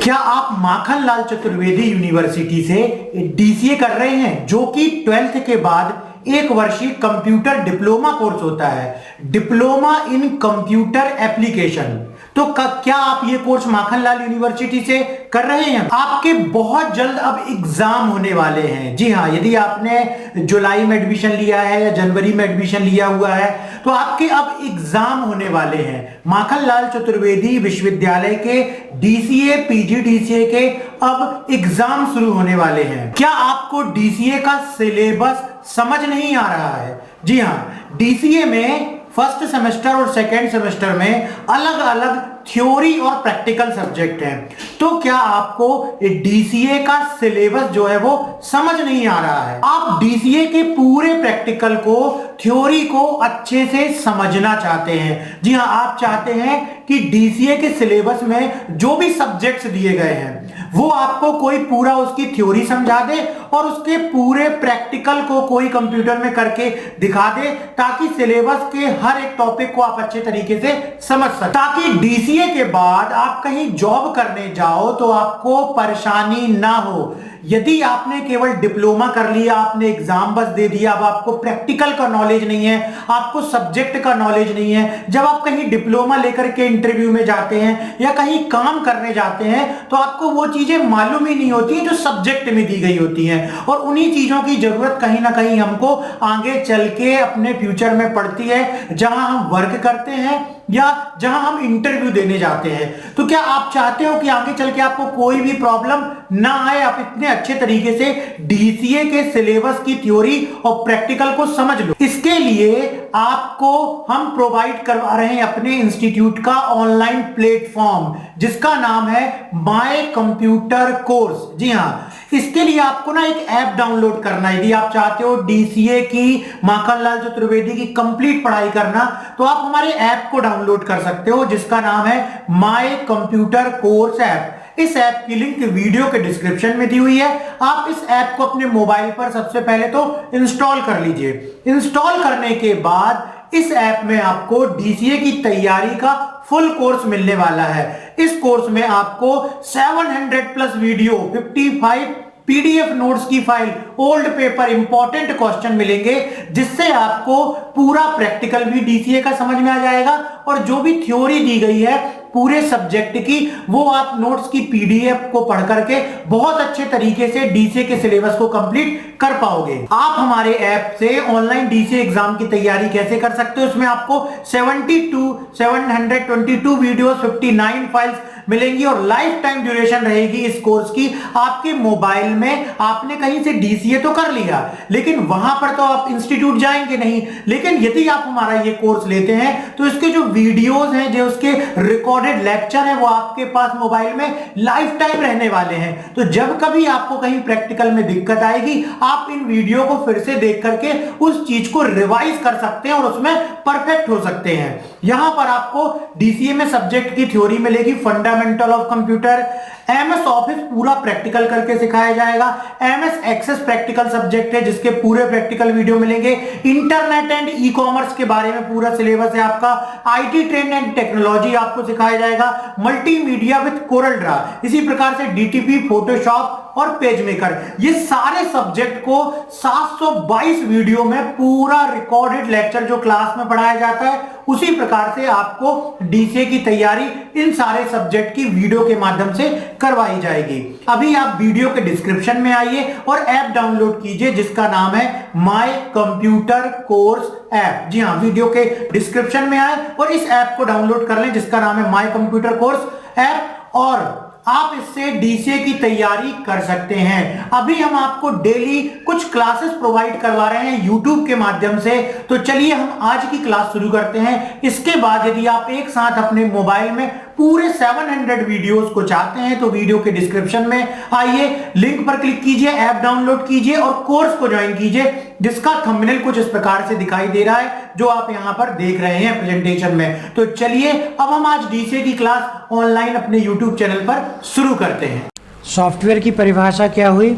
क्या आप माखनलाल चतुर्वेदी यूनिवर्सिटी से डीसीए कर रहे हैं, जो कि 12th के बाद एक वर्षीय कंप्यूटर डिप्लोमा कोर्स होता है, डिप्लोमा इन कंप्यूटर एप्लीकेशन। तो क्या आप ये कोर्स माखनलाल यूनिवर्सिटी से कर रहे हैं? आपके बहुत जल्द अब एग्जाम होने वाले हैं। जी हाँ, यदि आपने जुलाई में एडमिशन लिया है या जनवरी में एडमिशन लिया हुआ है तो आपके अब एग्जाम होने वाले हैं। माखनलाल चतुर्वेदी विश्वविद्यालय के डीसीए पीजी डीसीए के अब एग्जाम शुरू होने वाले हैं। क्या आपको डीसीए का सिलेबस समझ नहीं आ रहा है? जी हाँ, डीसीए में फर्स्ट सेमेस्टर और सेकेंड सेमेस्टर में अलग अलग थ्योरी और प्रैक्टिकल सब्जेक्ट हैं। तो क्या आपको डीसीए का सिलेबस जो है वो समझ नहीं आ रहा है? आप डीसीए के पूरे प्रैक्टिकल को, थ्योरी को अच्छे से समझना चाहते हैं। जी हाँ, आप चाहते हैं कि डीसीए के सिलेबस में जो भी सब्जेक्ट्स दिए गए हैं वो आपको कोई पूरा उसकी थ्योरी समझा दे और उसके पूरे प्रैक्टिकल को कोई कंप्यूटर में करके दिखा दे, ताकि सिलेबस के हर एक टॉपिक को आप अच्छे तरीके से समझ सकें, ताकि डीसीए के बाद आप कहीं जॉब करने जाओ तो आपको परेशानी ना हो। यदि आपने केवल डिप्लोमा कर लिया, आपने एग्जाम बस दे दिया, अब आपको प्रैक्टिकल का नॉलेज नहीं है, आपको सब्जेक्ट का नॉलेज नहीं है, जब आप कहीं डिप्लोमा लेकर के इंटरव्यू में जाते हैं या कहीं काम करने जाते हैं तो आपको वो चीजें मालूम ही नहीं होती जो सब्जेक्ट में दी गई होती हैं। और उन्हीं चीजों की जरूरत कहीं ना कहीं हमको आगे चल के अपने फ्यूचर में पड़ती है, जहां हम वर्क करते हैं या जहां हम इंटरव्यू देने जाते हैं। तो क्या आप चाहते हो कि आगे चल के आपको कोई भी प्रॉब्लम ना आए, आप इतने अच्छे तरीके से डीसीए के सिलेबस की थ्योरी और प्रैक्टिकल को समझ लो? इसके लिए आपको हम प्रोवाइड करवा रहे हैं अपने इंस्टीट्यूट का ऑनलाइन प्लेटफॉर्म, जिसका नाम है माय कंप्यूटर कोर्स। जी हाँ, इसके लिए आपको ना एक ऐप डाउनलोड करना है। यदि आप चाहते हो डीसीए की, माखनलाल चतुर्वेदी की कंप्लीट पढ़ाई करना, तो आप हमारे ऐप को डाउनलोड कर सकते हो, जिसका नाम है माय कंप्यूटर कोर्स ऐप। इस ऐप की लिंक वीडियो के डिस्क्रिप्शन में दी हुई है। आप इस ऐप को अपने मोबाइल पर सबसे पहले तो इंस्टॉल कर लीजिए। इंस्टॉल करने के बाद इस ऐप में आपको डीसीए की तैयारी का फुल कोर्स मिलने वाला है। इस कोर्स में आपको 700 प्लस वीडियो, 55 पीडीएफ नोट्स की file, old paper, important question मिलेंगे, जिससे आपको पूरा प्रैक्टिकल भी डीसीए का समझ में आ जाएगा और जो भी थ्योरी दी गई है पूरे सब्जेक्ट की, वो आप नोट्स की पीडीएफ को पढ़ करके बहुत अच्छे तरीके से डीसीए के सिलेबस को कंप्लीट कर पाओगे। आप हमारे ऐप से ऑनलाइन डीसीए एग्जाम की तैयारी कैसे कर सकते हो? उसमें आपको 722 वीडियोस, 59 फाइल्स मिलेंगी और लाइफ टाइम ड्यूरेशन रहेगी इस कोर्स की। आपके मोबाइल में आपने कहीं से डीसीए तो कर लिया, लेकिन वहां पर तो आप इंस्टीट्यूट जाएंगे नहीं। लेकिन यदि आप हमारा ये कोर्स लेते हैं तो इसके जो वीडियोस हैं, जो उसके रिकॉर्डेड लेक्चर है, वो आपके पास मोबाइल में लाइफ टाइम रहने वाले हैं। तो जब कभी आपको कहीं प्रैक्टिकल में दिक्कत आएगी, आप इन वीडियो को फिर से देख करके उस चीज को रिवाइज कर सकते हैं और उसमें परफेक्ट हो सकते हैं। यहां पर आपको डीसीए में सब्जेक्ट की थ्योरी मिलेगी, fundamental of computer, MS office पूरा प्रैक्टिकल करके सिखाया जाएगा, एमएस एक्सेस प्रैक्टिकल सब्जेक्ट है जिसके पूरे प्रैक्टिकल वीडियो मिलेंगे, इंटरनेट एंड ई कॉमर्स के बारे में पूरा सिलेबस है आपका, आईटी ट्रेंड एंड टेक्नोलॉजी आपको सिखाया जाएगा, मल्टीमीडिया विद कोरल ड्रा, इसी प्रकार से डीटीपी, फोटोशॉप और पेज मेकर। ये सारे सब्जेक्ट को 722 वीडियो में पूरा रिकॉर्डेड लेक्चर जो क्लास में पढ़ाया जाता है, उसी प्रकार से आपको डीसीए की तैयारी इन सारे सब्जेक्ट की वीडियो के माध्यम से करवाई जाएगी। अभी आप वीडियो के डिस्क्रिप्शन में आइए और ऐप डाउनलोड कीजिए, जिसका नाम है माय कंप्यूटर कोर्स ऐप। जी हाँ, वीडियो के डिस्क्रिप्शन में आए और इस ऐप को डाउनलोड कर लें, जिसका नाम है माय कंप्यूटर कोर्स ऐप, और आप इससे डीसीए की तैयारी कर सकते हैं। अभी हम आपको डेली कुछ क्लासेस प्रोवाइड करवा रहे हैं यूट्यूब के माध्यम से। तो चलिए हम आज की क्लास शुरू करते हैं। इसके बाद यदि आप एक साथ अपने मोबाइल में पूरे 700 वीडियोस को चाहते हैं तो वीडियो के डिस्क्रिप्शन में आइए, लिंक पर क्लिक कीजिए, ऐप डाउनलोड कीजिए और कोर्स को ज्वाइन कीजिए, जिसका थंबनेल कुछ इस प्रकार से दिखाई दे रहा है जो आप यहां पर देख रहे हैं प्रेजेंटेशन में। तो चलिए अब हम आज डीसीए की क्लास ऑनलाइन अपने यूट्यूब चैनल पर शुरू करते हैं। सॉफ्टवेयर की परिभाषा क्या हुई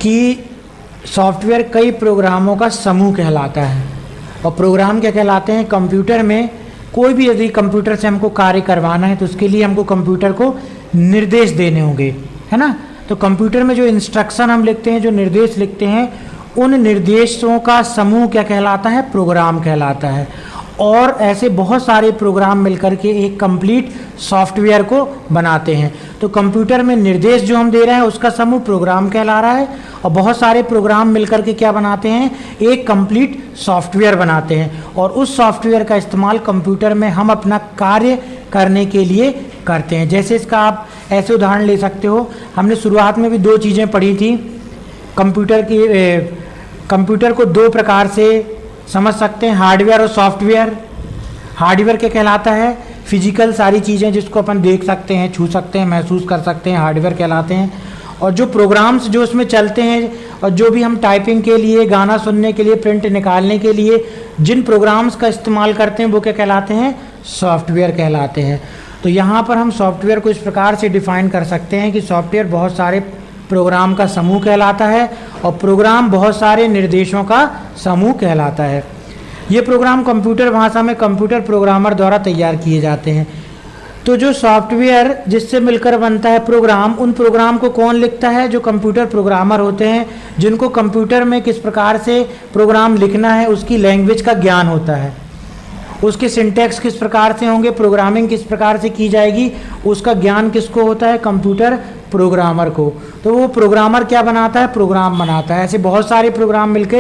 कि सॉफ्टवेयर कई प्रोग्रामों का समूह कहलाता है। और प्रोग्राम क्या कहलाते हैं? कंप्यूटर में कोई भी यदि कंप्यूटर से हमको कार्य करवाना है तो उसके लिए हमको कंप्यूटर को निर्देश देने होंगे, है ना। तो कंप्यूटर में जो इंस्ट्रक्शन हम लिखते हैं, जो निर्देश लिखते हैं, उन निर्देशों का समूह क्या कहलाता है? प्रोग्राम कहलाता है। और ऐसे बहुत सारे प्रोग्राम मिलकर के एक कंप्लीट सॉफ्टवेयर को बनाते हैं। तो कंप्यूटर में निर्देश जो हम दे रहे हैं उसका समूह प्रोग्राम कहला रहा है, और बहुत सारे प्रोग्राम मिलकर के क्या बनाते हैं? एक कंप्लीट सॉफ्टवेयर बनाते हैं। और उस सॉफ्टवेयर का इस्तेमाल कंप्यूटर में हम अपना कार्य करने के लिए करते हैं। जैसे इसका आप ऐसे उदाहरण ले सकते हो, हमने शुरुआत में भी दो चीज़ें पढ़ी थी। कंप्यूटर को दो प्रकार से समझ सकते हैं, हार्डवेयर और सॉफ्टवेयर। हार्डवेयर क्या कहलाता है? फिजिकल सारी चीज़ें जिसको अपन देख सकते हैं, छू सकते हैं, महसूस कर सकते हैं, हार्डवेयर कहलाते हैं। और जो प्रोग्राम्स जो उसमें चलते हैं, और जो भी हम टाइपिंग के लिए, गाना सुनने के लिए, प्रिंट निकालने के लिए जिन प्रोग्राम्स का इस्तेमाल करते हैं वो क्या कहलाते हैं? सॉफ्टवेयर कहलाते हैं। तो यहाँ पर हम सॉफ्टवेयर को इस प्रकार से डिफाइन कर सकते हैं कि सॉफ्टवेयर बहुत सारे प्रोग्राम का समूह कहलाता है, और प्रोग्राम बहुत सारे निर्देशों का समूह कहलाता है। ये प्रोग्राम कंप्यूटर भाषा में कंप्यूटर प्रोग्रामर द्वारा तैयार किए जाते हैं। तो जो सॉफ्टवेयर जिससे मिलकर बनता है प्रोग्राम, उन प्रोग्राम को कौन लिखता है? जो कंप्यूटर प्रोग्रामर होते हैं, जिनको कंप्यूटर में किस प्रकार से प्रोग्राम लिखना है उसकी लैंग्वेज का ज्ञान होता है, उसके सिंटैक्स किस प्रकार से होंगे, प्रोग्रामिंग किस प्रकार से की जाएगी, उसका ज्ञान किसको होता है? कंप्यूटर प्रोग्रामर को। तो वो प्रोग्रामर क्या बनाता है? प्रोग्राम बनाता है। ऐसे बहुत सारे प्रोग्राम मिलके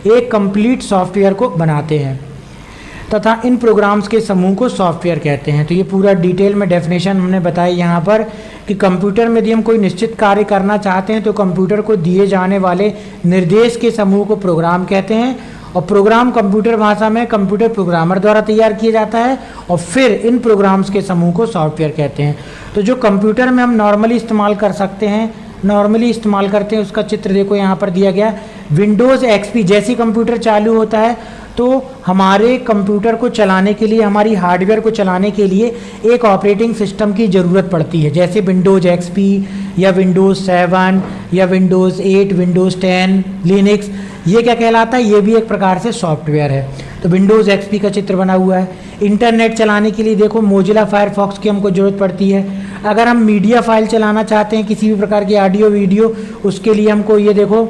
एक कंप्लीट सॉफ्टवेयर को बनाते हैं, तथा इन प्रोग्राम्स के समूह को सॉफ्टवेयर कहते हैं। तो ये पूरा डिटेल में डेफिनेशन हमने बताई यहाँ पर कि कंप्यूटर में यदि हम कोई निश्चित कार्य करना चाहते हैं तो कंप्यूटर को दिए जाने वाले निर्देश के समूह को प्रोग्राम कहते हैं, और प्रोग्राम कंप्यूटर भाषा में कंप्यूटर प्रोग्रामर द्वारा तैयार किया जाता है, और फिर इन प्रोग्राम्स के समूह को सॉफ्टवेयर कहते हैं। तो जो कंप्यूटर में हम नॉर्मली इस्तेमाल कर सकते हैं, नॉर्मली इस्तेमाल करते हैं, उसका चित्र देखो यहाँ पर दिया गया। विंडोज़ एक्सपी जैसी कंप्यूटर चालू होता है तो हमारे कंप्यूटर को चलाने के लिए, हमारी हार्डवेयर को चलाने के लिए एक ऑपरेटिंग सिस्टम की ज़रूरत पड़ती है। जैसे विंडोज़ एक्सपी या विंडोज़ 7 या विंडोज़ 8, विंडोज़ 10, लिनक्स, ये क्या कहलाता है? ये भी एक प्रकार से सॉफ्टवेयर है। तो विंडोज़ एक्सपी का चित्र बना हुआ है। इंटरनेट चलाने के लिए देखो मोजिला फायरफॉक्स की हमको ज़रूरत पड़ती है। अगर हम मीडिया फाइल चलाना चाहते हैं, किसी भी प्रकार की ऑडियो वीडियो, उसके लिए हमको ये देखो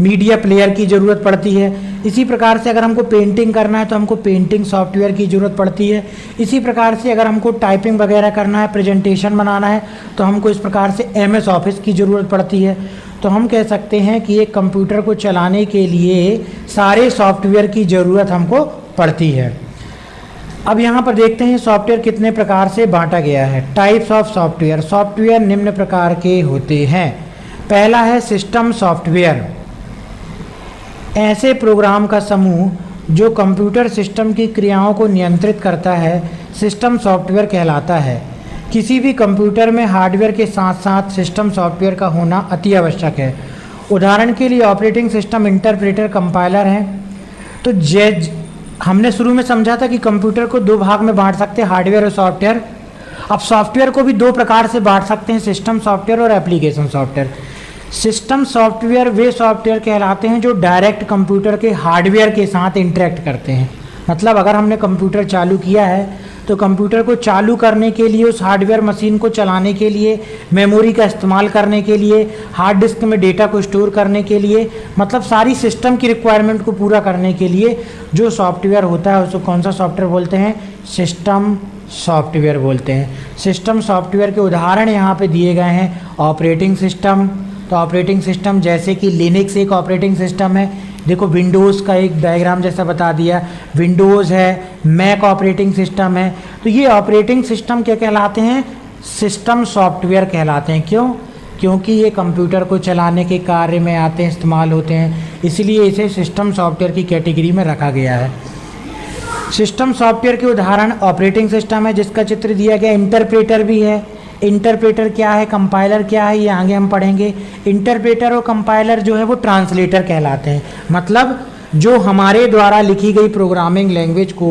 मीडिया प्लेयर की ज़रूरत पड़ती है। इसी प्रकार से अगर हमको पेंटिंग करना है तो हमको पेंटिंग सॉफ्टवेयर की ज़रूरत पड़ती है। इसी प्रकार से अगर हमको टाइपिंग वगैरह करना है, प्रेजेंटेशन बनाना है, तो हमको इस प्रकार से MS ऑफिस की ज़रूरत पड़ती है। तो हम कह सकते हैं कि एक कंप्यूटर को चलाने के लिए सारे सॉफ्टवेयर की ज़रूरत हमको पड़ती है। अब यहाँ पर देखते हैं सॉफ्टवेयर कितने प्रकार से बांटा गया है। Types of software. सॉफ्टवेयर निम्न प्रकार के होते हैं। पहला है सिस्टम सॉफ्टवेयर, ऐसे प्रोग्राम का समूह जो कंप्यूटर सिस्टम की क्रियाओं को नियंत्रित करता है, सिस्टम सॉफ्टवेयर कहलाता है। किसी भी कंप्यूटर में हार्डवेयर के साथ साथ सिस्टम सॉफ्टवेयर का होना अति आवश्यक है। उदाहरण के लिए ऑपरेटिंग सिस्टम, इंटरप्रेटर, कंपाइलर हैं। तो हमने शुरू में समझा था कि कंप्यूटर को दो भाग में बांट सकते हैं, हार्डवेयर और सॉफ्टवेयर। अब सॉफ्टवेयर को भी दो प्रकार से बांट सकते हैं, सिस्टम सॉफ्टवेयर और एप्लीकेशन सॉफ्टवेयर। सिस्टम सॉफ्टवेयर वे सॉफ्टवेयर कहलाते हैं जो डायरेक्ट कंप्यूटर के हार्डवेयर के साथ इंटरेक्ट करते हैं। मतलब अगर हमने कंप्यूटर चालू किया है तो कंप्यूटर को चालू करने के लिए, उस हार्डवेयर मशीन को चलाने के लिए, मेमोरी का इस्तेमाल करने के लिए, हार्ड डिस्क में डेटा को स्टोर करने के लिए, मतलब सारी सिस्टम की रिक्वायरमेंट को पूरा करने के लिए जो सॉफ्टवेयर होता है उसको कौन सा सॉफ्टवेयर बोलते हैं? सिस्टम सॉफ्टवेयर बोलते हैं। सिस्टम सॉफ्टवेयर के उदाहरण यहाँ पे दिए गए हैं। ऑपरेटिंग सिस्टम, तो ऑपरेटिंग सिस्टम जैसे कि लिनक्स एक ऑपरेटिंग सिस्टम है। देखो विंडोज़ का एक डायग्राम जैसा बता दिया, विंडोज़ है, मैक ऑपरेटिंग सिस्टम है। तो ये ऑपरेटिंग सिस्टम क्या कहलाते हैं? सिस्टम सॉफ्टवेयर कहलाते हैं। क्यों? क्योंकि ये कंप्यूटर को चलाने के कार्य में आते हैं, इस्तेमाल होते हैं, इसलिए इसे सिस्टम सॉफ्टवेयर की कैटेगरी में रखा गया है। सिस्टम सॉफ्टवेयर के उदाहरण ऑपरेटिंग सिस्टम है जिसका चित्र दिया गया, इंटरप्रेटर भी है। इंटरप्रेटर क्या है, कंपाइलर क्या है, ये आगे हम पढ़ेंगे। इंटरप्रेटर और कंपाइलर जो है वो ट्रांसलेटर कहलाते हैं। मतलब जो हमारे द्वारा लिखी गई प्रोग्रामिंग लैंग्वेज को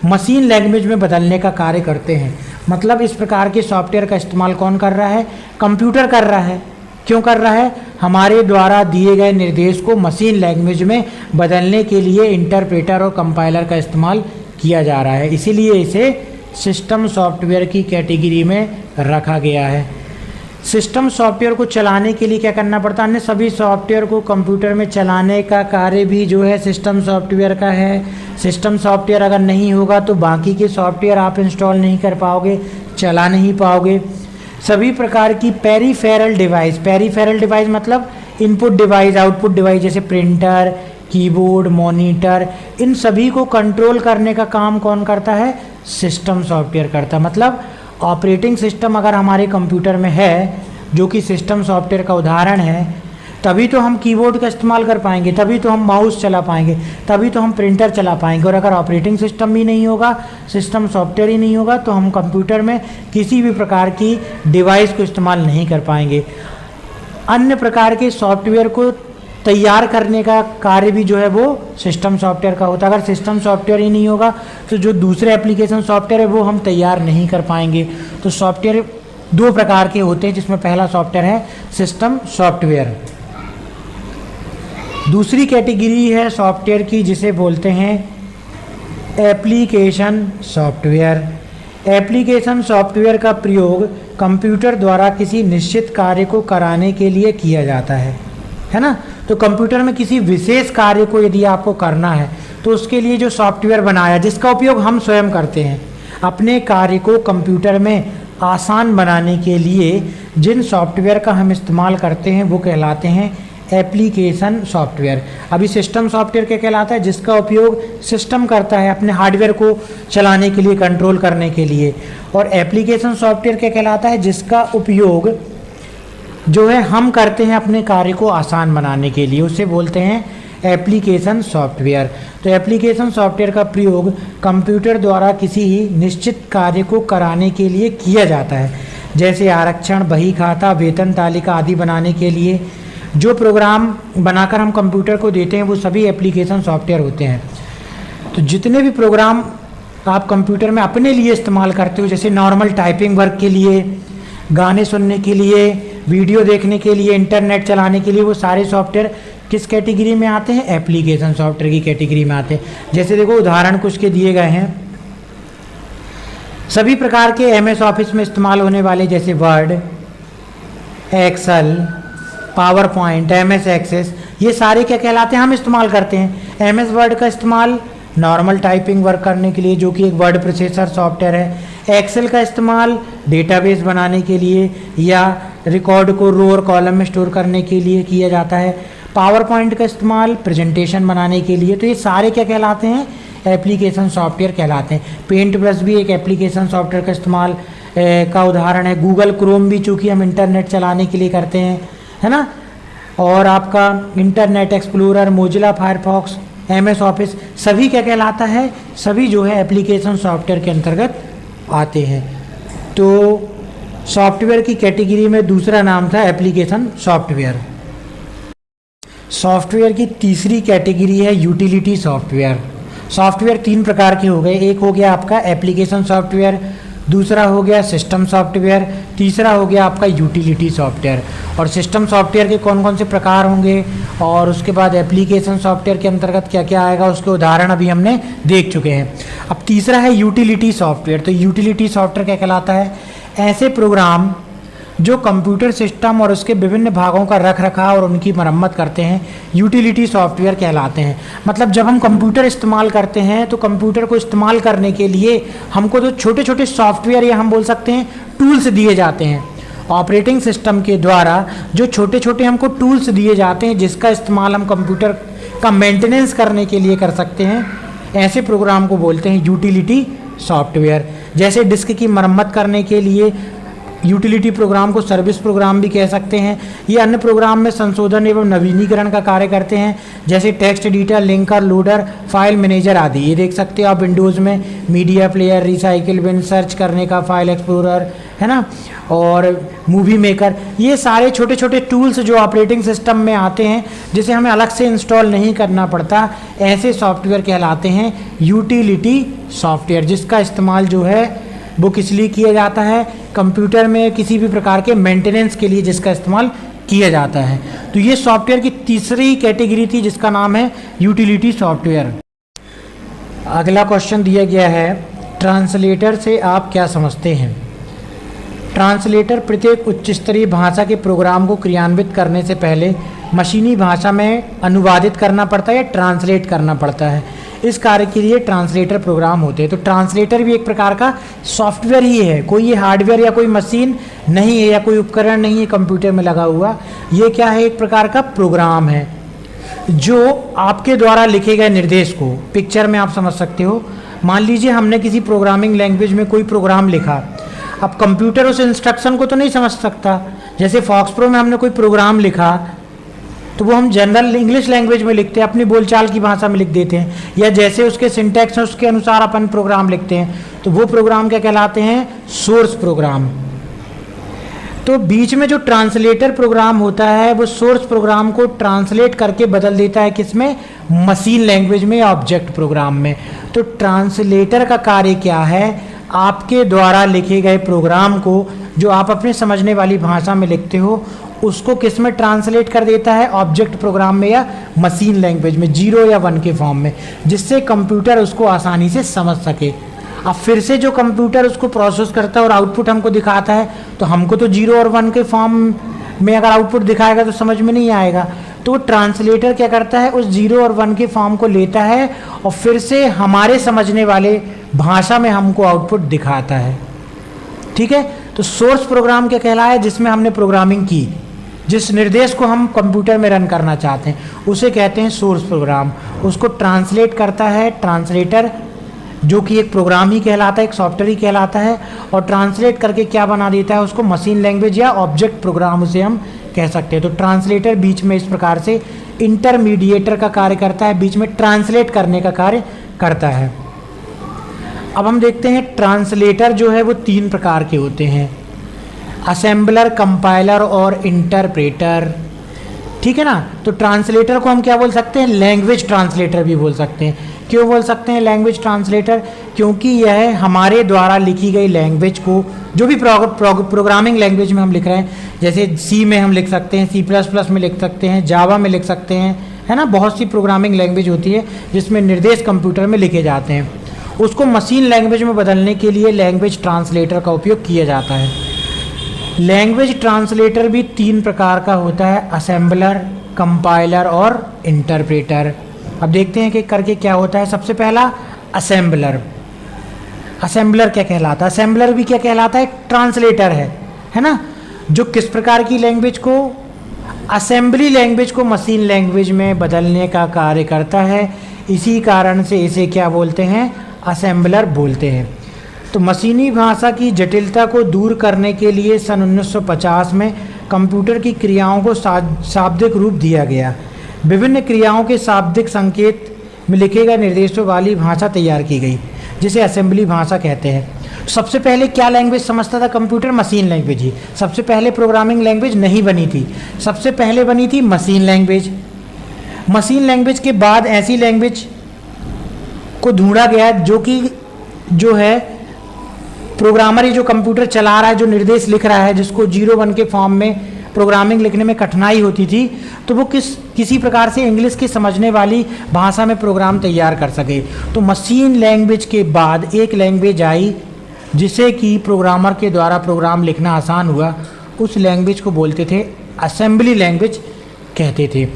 मशीन लैंग्वेज में बदलने का कार्य करते हैं। मतलब इस प्रकार के सॉफ्टवेयर का इस्तेमाल कौन कर रहा है? कंप्यूटर कर रहा है। क्यों कर रहा है? हमारे द्वारा दिए गए निर्देश को मशीन लैंग्वेज में बदलने के लिए इंटरप्रेटर और कंपाइलर का इस्तेमाल किया जा रहा है, इसीलिए इसे सिस्टम सॉफ्टवेयर की कैटेगरी में रखा गया है। सिस्टम सॉफ्टवेयर को चलाने के लिए क्या करना पड़ता है, अन्य सभी सॉफ्टवेयर को कंप्यूटर में चलाने का कार्य भी जो है सिस्टम सॉफ्टवेयर का है। सिस्टम सॉफ्टवेयर अगर नहीं होगा तो बाकी के सॉफ्टवेयर आप इंस्टॉल नहीं कर पाओगे, चला नहीं पाओगे। सभी प्रकार की पेरिफेरल डिवाइस मतलब इनपुट डिवाइस, आउटपुट डिवाइस, जैसे प्रिंटर, कीबोर्ड, मॉनिटर, इन सभी को कंट्रोल करने का काम कौन करता है, सिस्टम सॉफ्टवेयर करता है। मतलब ऑपरेटिंग सिस्टम अगर हमारे कंप्यूटर में है, जो कि सिस्टम सॉफ्टवेयर का उदाहरण है, तभी तो हम कीबोर्ड का इस्तेमाल कर पाएंगे, तभी तो हम माउस चला पाएंगे, तभी तो हम प्रिंटर चला पाएंगे। और अगर ऑपरेटिंग सिस्टम भी नहीं होगा, सिस्टम सॉफ्टवेयर ही नहीं होगा, तो हम कंप्यूटर में किसी भी प्रकार की डिवाइस को इस्तेमाल नहीं कर पाएंगे। अन्य प्रकार के सॉफ्टवेयर को तैयार करने का कार्य भी जो है वो सिस्टम सॉफ्टवेयर का होता है। अगर सिस्टम सॉफ्टवेयर ही नहीं होगा तो जो दूसरे एप्लीकेशन सॉफ्टवेयर है वो हम तैयार नहीं कर पाएंगे। तो सॉफ्टवेयर दो प्रकार के होते हैं, जिसमें पहला सॉफ्टवेयर है सिस्टम सॉफ्टवेयर। दूसरी कैटेगरी है सॉफ्टवेयर की, जिसे बोलते हैं एप्लीकेशन सॉफ्टवेयर। एप्लीकेशन सॉफ्टवेयर का प्रयोग कंप्यूटर द्वारा किसी निश्चित कार्य को कराने के लिए किया जाता है ना। तो कंप्यूटर में किसी विशेष कार्य को यदि आपको करना है तो उसके लिए जो सॉफ्टवेयर बनाया, जिसका उपयोग हम स्वयं करते हैं अपने कार्य को कंप्यूटर में आसान बनाने के लिए, जिन सॉफ्टवेयर का हम इस्तेमाल करते हैं वो कहलाते हैं एप्लीकेशन सॉफ्टवेयर। अभी सिस्टम सॉफ्टवेयर क्या कहलाता है, जिसका उपयोग सिस्टम करता है अपने हार्डवेयर को चलाने के लिए, कंट्रोल करने के लिए। और एप्लीकेशन सॉफ्टवेयर क्या कहलाता है, जिसका उपयोग जो है हम करते हैं अपने कार्य को आसान बनाने के लिए, उसे बोलते हैं एप्लीकेशन सॉफ्टवेयर। तो एप्लीकेशन सॉफ्टवेयर का प्रयोग कंप्यूटर द्वारा किसी निश्चित कार्य को कराने के लिए किया जाता है, जैसे आरक्षण, बही खाता, वेतन तालिका आदि बनाने के लिए। जो प्रोग्राम बनाकर हम कंप्यूटर को देते हैं वो सभी एप्लीकेशन सॉफ्टवेयर होते हैं। तो जितने भी प्रोग्राम आप कंप्यूटर में अपने लिए इस्तेमाल करते हो, जैसे नॉर्मल टाइपिंग वर्क के लिए, गाने सुनने के लिए, वीडियो देखने के लिए, इंटरनेट चलाने के लिए, वो सारे सॉफ्टवेयर किस कैटेगरी में आते हैं, एप्लीकेशन सॉफ्टवेयर की कैटेगरी में आते हैं। जैसे देखो उदाहरण कुछ के दिए गए हैं। सभी प्रकार के एमएस ऑफिस में इस्तेमाल होने वाले, जैसे Word, Excel, PowerPoint, MS Access, ये सारे क्या कहलाते हैं, हम इस्तेमाल करते हैं। एमएस वर्ड का इस्तेमाल नॉर्मल टाइपिंग वर्क करने के लिए, जो कि एक वर्ड प्रोसेसर सॉफ्टवेयर है। एक्सेल का इस्तेमाल डेटाबेस बनाने के लिए या रिकॉर्ड को रो और कॉलम में स्टोर करने के लिए किया जाता है। पावर पॉइंट का इस्तेमाल प्रेजेंटेशन बनाने के लिए। तो ये सारे क्या कहलाते हैं, एप्लीकेशन सॉफ्टवेयर कहलाते हैं। पेंट प्लस भी एक एप्लीकेशन सॉफ्टवेयर का इस्तेमाल का उदाहरण है। गूगल क्रोम भी, चूँकि हम इंटरनेट चलाने के लिए करते हैं, है ना। और आपका internet explorer, Mozilla Firefox, MS office, सभी क्या कहलाता है, सभी जो है एप्लीकेशन सॉफ्टवेयर के अंतर्गत आते हैं। तो सॉफ्टवेयर की कैटेगरी में दूसरा नाम था एप्लीकेशन सॉफ्टवेयर। सॉफ्टवेयर की तीसरी कैटेगरी है यूटिलिटी सॉफ्टवेयर। सॉफ्टवेयर तीन प्रकार के हो गए। एक हो गया आपका एप्लीकेशन सॉफ्टवेयर, दूसरा हो गया सिस्टम सॉफ्टवेयर, तीसरा हो गया आपका यूटिलिटी सॉफ्टवेयर। और सिस्टम सॉफ्टवेयर के कौन कौन से प्रकार होंगे और उसके बाद एप्लीकेशन सॉफ्टवेयर के अंतर्गत क्या क्या आएगा, उसके उदाहरण अभी हमने देख चुके हैं। अब तीसरा है यूटिलिटी सॉफ्टवेयर। तो यूटिलिटी सॉफ्टवेयर क्या कहलाता है, ऐसे प्रोग्राम जो कंप्यूटर सिस्टम और उसके विभिन्न भागों का रख रखाव और उनकी मरम्मत करते हैं, यूटिलिटी सॉफ्टवेयर कहलाते हैं। मतलब जब हम कंप्यूटर इस्तेमाल करते हैं तो कंप्यूटर को इस्तेमाल करने के लिए हमको तो छोटे छोटे सॉफ्टवेयर या हम बोल सकते हैं टूल्स दिए जाते हैं। ऑपरेटिंग सिस्टम के द्वारा जो छोटे छोटे हमको टूल्स दिए जाते हैं, जिसका इस्तेमाल हम कंप्यूटर का मेंटेनेंस करने के लिए कर सकते हैं, ऐसे प्रोग्राम को बोलते हैं यूटिलिटी सॉफ्टवेयर। जैसे डिस्क की मरम्मत करने के लिए यूटिलिटी प्रोग्राम को सर्विस प्रोग्राम भी कह सकते हैं। ये अन्य प्रोग्राम में संशोधन एवं नवीनीकरण का कार्य करते हैं, जैसे text editor, linker, loader, file manager आदि। ये देख सकते हो आप विंडोज़ में media player, recycle bin, search करने का फाइल एक्सप्लोरर, है ना, और मूवी मेकर। ये सारे छोटे छोटे टूल्स जो ऑपरेटिंग सिस्टम में आते हैं, जिसे हमें अलग से इंस्टॉल नहीं करना पड़ता, ऐसे सॉफ्टवेयर कहलाते हैं यूटिलिटी सॉफ्टवेयर, जिसका इस्तेमाल जो है वो किस लिए किया जाता है, कंप्यूटर में किसी भी प्रकार के मेंटेनेंस के लिए जिसका इस्तेमाल किया जाता है। तो ये सॉफ्टवेयर की तीसरी कैटेगरी थी, जिसका नाम है यूटिलिटी सॉफ्टवेयर। अगला क्वेश्चन दिया गया है, ट्रांसलेटर से आप क्या समझते हैं? ट्रांसलेटर प्रत्येक उच्च स्तरीय भाषा के प्रोग्राम को क्रियान्वित करने से पहले मशीनी भाषा में अनुवादित करना पड़ता है या ट्रांसलेट करना पड़ता है। इस कार्य के लिए ट्रांसलेटर प्रोग्राम होते हैं। तो ट्रांसलेटर भी एक प्रकार का सॉफ्टवेयर ही है, कोई ये हार्डवेयर या कोई मशीन नहीं है या कोई उपकरण नहीं है कंप्यूटर में लगा हुआ। ये क्या है? एक प्रकार का प्रोग्राम है जो आपके द्वारा लिखे गए निर्देश को, पिक्चर में आप समझ सकते हो। मान लीजिए हमने किसी प्रोग्रामिंग लैंग्वेज में कोई प्रोग्राम लिखा, अब कंप्यूटर उस इंस्ट्रक्शन को तो नहीं समझ सकता। जैसे फॉक्स प्रो में हमने कोई प्रोग्राम लिखा तो वो हम जनरल इंग्लिश लैंग्वेज में लिखते हैं, अपनी बोलचाल की भाषा में लिख देते हैं, या जैसे उसके सिंटैक्स है उसके अनुसार अपन प्रोग्राम लिखते हैं। तो वो प्रोग्राम क्या कहलाते हैं? Source program. तो बीच में जो ट्रांसलेटर प्रोग्राम होता है वो सोर्स प्रोग्राम को ट्रांसलेट करके बदल देता है किसमें? मशीन लैंग्वेज में या ऑब्जेक्ट प्रोग्राम में। तो ट्रांसलेटर का कार्य क्या है? आपके द्वारा लिखे गए प्रोग्राम को जो आप अपने समझने वाली भाषा में लिखते हो उसको किस में ट्रांसलेट कर देता है? ऑब्जेक्ट प्रोग्राम में या मशीन लैंग्वेज में, 0 या 1 के फॉर्म में, जिससे कंप्यूटर उसको आसानी से समझ सके। अब फिर से जो कंप्यूटर उसको प्रोसेस करता है और आउटपुट हमको दिखाता है, तो हमको तो 0 और 1 के फॉर्म में अगर आउटपुट दिखाएगा तो समझ में नहीं आएगा। तो ट्रांसलेटर क्या करता है? उस 0 और 1 के फॉर्म को लेता है और फिर से हमारे समझने वाले भाषा में हमको आउटपुट दिखाता है। ठीक है, तो सोर्स प्रोग्राम क्या कहलाया? जिसमें हमने प्रोग्रामिंग की, जिस निर्देश को हम कंप्यूटर में रन करना चाहते हैं उसे कहते हैं सोर्स प्रोग्राम। उसको ट्रांसलेट करता है ट्रांसलेटर, जो कि एक प्रोग्राम ही कहलाता है, एक सॉफ्टवेयर ही कहलाता है, और ट्रांसलेट करके क्या बना देता है? उसको मशीन लैंग्वेज या ऑब्जेक्ट प्रोग्राम उसे हम कह सकते हैं। तो ट्रांसलेटर बीच में इस प्रकार से इंटरमीडिएटर का कार्य करता है, बीच में ट्रांसलेट करने का कार्य करता है। अब हम देखते हैं ट्रांसलेटर जो है वो 3 प्रकार के होते हैं, असेंबलर, कंपाइलर और इंटरप्रेटर। ठीक है ना? तो ट्रांसलेटर को हम क्या बोल सकते हैं? लैंग्वेज ट्रांसलेटर भी बोल सकते हैं। क्यों बोल सकते हैं लैंग्वेज ट्रांसलेटर? क्योंकि यह हमारे द्वारा लिखी गई लैंग्वेज को, जो भी प्रोग्रामिंग लैंग्वेज में हम लिख रहे हैं, जैसे सी में हम लिख सकते हैं, C++ में लिख सकते हैं, जावा में लिख सकते हैं, है ना। बहुत सी प्रोग्रामिंग लैंग्वेज होती है जिसमें निर्देश कंप्यूटर में लिखे जाते हैं। उसको मशीन लैंग्वेज में बदलने के लिए लैंग्वेज ट्रांसलेटर का उपयोग किया जाता है। लैंग्वेज ट्रांसलेटर भी 3 प्रकार का होता है, असेंबलर, कंपाइलर और इंटरप्रेटर। अब देखते हैं कि करके क्या होता है। सबसे पहला असेंबलर। असेंबलर क्या कहलाता है? असेंबलर भी क्या कहलाता है? ट्रांसलेटर है ना, जो किस प्रकार की लैंग्वेज को, असेंबली लैंग्वेज को मशीन लैंग्वेज में बदलने का कार्य करता है। इसी कारण से इसे क्या बोलते हैं? असेंबलर बोलते हैं। तो मशीनी भाषा की जटिलता को दूर करने के लिए सन 1950 में कंप्यूटर की क्रियाओं को शाब्दिक रूप दिया गया। विभिन्न क्रियाओं के शाब्दिक संकेत में लिखे गए निर्देशों वाली भाषा तैयार की गई, जिसे असेंबली भाषा कहते हैं। सबसे पहले क्या लैंग्वेज समझता था कंप्यूटर? मशीन लैंग्वेज ही। सबसे पहले प्रोग्रामिंग लैंग्वेज नहीं बनी थी, सबसे पहले बनी थी मशीन लैंग्वेज। मशीन लैंग्वेज के बाद ऐसी लैंग्वेज को ढूंढा गया जो है प्रोग्रामर, ये जो कंप्यूटर चला रहा है, जो निर्देश लिख रहा है, जिसको 0-1 के फॉर्म में प्रोग्रामिंग लिखने में कठिनाई होती थी, तो वो किसी प्रकार से इंग्लिश की समझने वाली भाषा में प्रोग्राम तैयार कर सके। तो मशीन लैंग्वेज के बाद एक लैंग्वेज आई जिसे कि प्रोग्रामर के द्वारा प्रोग्राम लिखना आसान हुआ। उस लैंग्वेज को बोलते थे असेंबली लैंग्वेज कहते थे।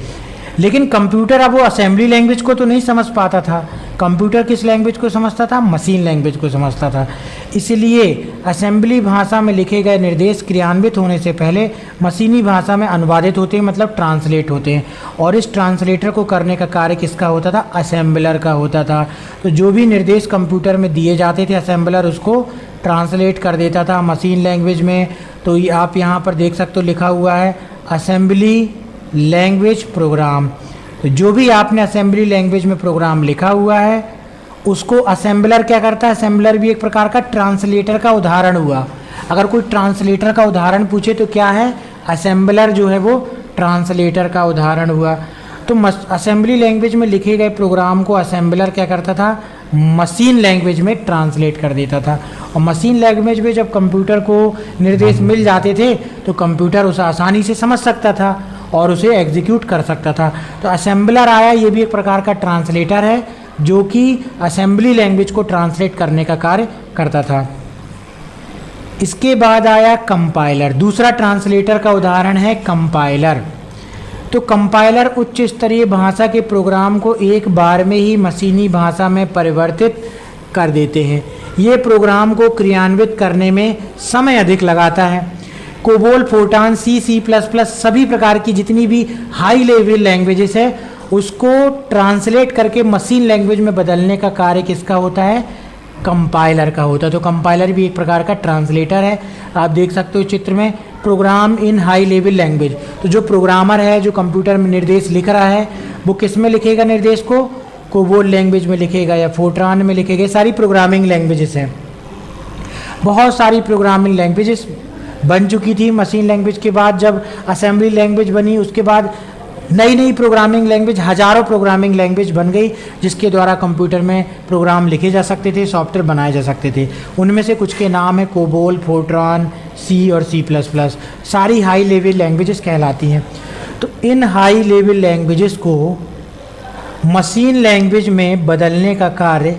लेकिन कंप्यूटर अब वो असेंबली लैंग्वेज को तो नहीं समझ पाता था। कंप्यूटर किस लैंग्वेज को समझता था? मशीन लैंग्वेज को समझता था। इसलिए असेंबली भाषा में लिखे गए निर्देश क्रियान्वित होने से पहले मशीनी भाषा में अनुवादित होते हैं, मतलब ट्रांसलेट होते हैं। और इस ट्रांसलेटर को करने का कार्य किसका होता था? असेंबलर का होता था। तो जो भी निर्देश कंप्यूटर में दिए जाते थे, असेंबलर उसको ट्रांसलेट कर देता था मशीन लैंग्वेज में। तो आप यहाँ पर देख सकते हो लिखा हुआ है असेंबली लैंग्वेज प्रोग्राम। तो जो भी आपने असेंबली लैंग्वेज में प्रोग्राम लिखा हुआ है उसको असेंबलर क्या करता है? असेंबलर भी एक प्रकार का ट्रांसलेटर का उदाहरण हुआ। अगर कोई ट्रांसलेटर का उदाहरण पूछे तो क्या है? असेंबलर जो है वो ट्रांसलेटर का उदाहरण हुआ। तो असेंबली लैंग्वेज में लिखे गए प्रोग्राम को असेंबलर क्या करता था? मशीन लैंग्वेज में ट्रांसलेट कर देता था। और मशीन लैंग्वेज में जब कंप्यूटर को निर्देश मिल जाते थे तो कंप्यूटर उसे आसानी से समझ सकता था और उसे एग्जीक्यूट कर सकता था। तो असेंबलर आया, ये भी एक प्रकार का ट्रांसलेटर है जो कि असेंबली लैंग्वेज को ट्रांसलेट करने का कार्य करता था। इसके बाद आया कंपाइलर। दूसरा ट्रांसलेटर का उदाहरण है कंपाइलर। तो कंपाइलर उच्च स्तरीय भाषा के प्रोग्राम को एक बार में ही मशीनी भाषा में परिवर्तित कर देते हैं। ये प्रोग्राम को क्रियान्वित करने में समय अधिक लगाता है। कोबोल, फोर्ट्रान, C++, सभी प्रकार की जितनी भी हाई लेवल लैंग्वेजेस है उसको ट्रांसलेट करके मशीन लैंग्वेज में बदलने का कार्य किसका होता है? कंपाइलर का होता है। तो कंपाइलर भी एक प्रकार का ट्रांसलेटर है। आप देख सकते हो चित्र में, program in high level language. तो जो प्रोग्रामर है, जो कंप्यूटर में निर्देश लिख रहा है, वो किस में लिखेगा निर्देश को? कोबोल लैंग्वेज में लिखेगा या फोर्ट्रान में लिखेगा। सारी प्रोग्रामिंग लैंग्वेजेस हैं। बहुत सारी प्रोग्रामिंग लैंग्वेजेस बन चुकी थी मशीन लैंग्वेज के बाद। जब असेंबली लैंग्वेज बनी उसके बाद नई नई प्रोग्रामिंग लैंग्वेज, हजारों प्रोग्रामिंग लैंग्वेज बन गई जिसके द्वारा कंप्यूटर में प्रोग्राम लिखे जा सकते थे, सॉफ्टवेयर बनाए जा सकते थे। उनमें से कुछ के नाम है कोबोल, फोर्ट्रान, C और C++। सारी हाई लेवल लैंग्वेजेस कहलाती हैं। तो इन हाई लेवल लैंग्वेजेस को मशीन लैंग्वेज में बदलने का कार्य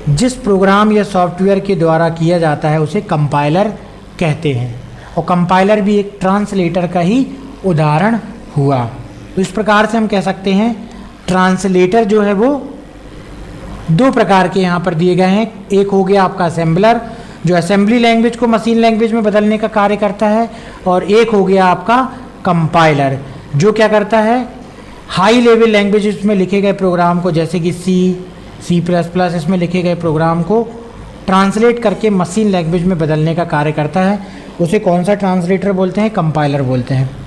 जिस प्रोग्राम या सॉफ्टवेयर के द्वारा किया जाता है उसे कंपाइलर कहते हैं। और कंपाइलर भी एक ट्रांसलेटर का ही उदाहरण हुआ। तो इस प्रकार से हम कह सकते हैं ट्रांसलेटर जो है वो दो प्रकार के यहाँ पर दिए गए हैं। एक हो गया आपका असेंबलर, जो असेंबली लैंग्वेज को मशीन लैंग्वेज में बदलने का कार्य करता है, और एक हो गया आपका कंपाइलर, जो क्या करता है? हाई लेवल लैंग्वेज में लिखे गए प्रोग्राम को, जैसे कि C++, इसमें लिखे गए प्रोग्राम को ट्रांसलेट करके मशीन लैंग्वेज में बदलने का कार्य करता है। उसे कौन सा ट्रांसलेटर बोलते हैं? कंपाइलर बोलते हैं।